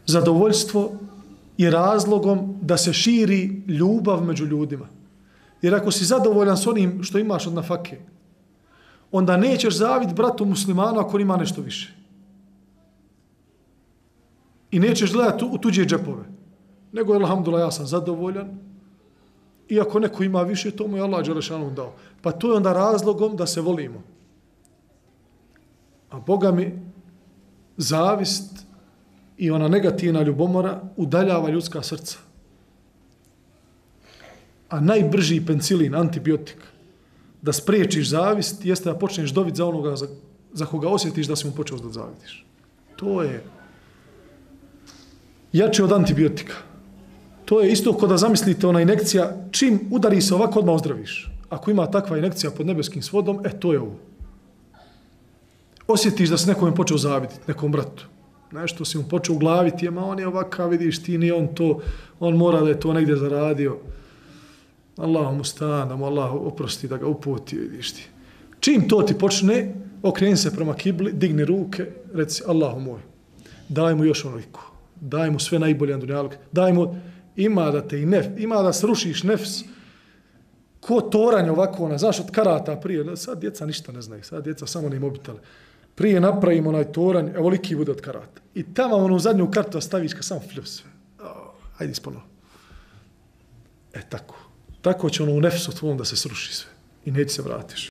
zadovoljstvo i razlogom da se širi ljubav među ljudima. Jer ako si zadovoljan s onim što imaš od nafake, onda nećeš zavid bratu muslimanu ako ima nešto više. I nećeš gledati u tuđe džepove. Nego, alhamdulillah, ja sam zadovoljan. I ako neko ima više, to mu je Allah dželešanu dao. Pa to je onda razlogom da se volimo. A Boga mi, zavist i ona negativna ljubomora udaljava ljudska srca. A najbrži penicilin, antibiotik, da spriječiš zavist, jeste da počneš dobiti za onoga za koga osjetiš da si mu počeo da zavidiš. To je jače od antibiotika. To je isto kao da zamislite ona injekcija, čim udari se ovako, odmah ozdraviš. Ako ima takva injekcija pod nebeskim svodom, to je ovo. Osjetiš da si nekome počeo zaviditi, nekom bratu. Nešto si mu počeo uglaviti, ma on je ovakav, vidiš ti, nije on to, on mora da je to negdje zaradio. Allah mu stan, da mu Allah oprosti, da ga uputi, vidiš ti. Čim to ti počne, okreni se prema kibli, digni ruke, reci Allahu moj, daj mu još onoliko, daj mu sve najbolje na dunjalku, daj mu, ima da srušiš nefs, ko toranje ovako, znaš, od karata prije, sad djeca ništa ne znaju, sad djeca samo ne mobitele. Prije napravimo onaj toranj, evo liki bude od karata. I tamo onu zadnju kartu staviš kad samo fljup sve. Hajde ispano. Tako. Tako će ono u nefsu tvojom da se sruši sve. I neće se vratiš.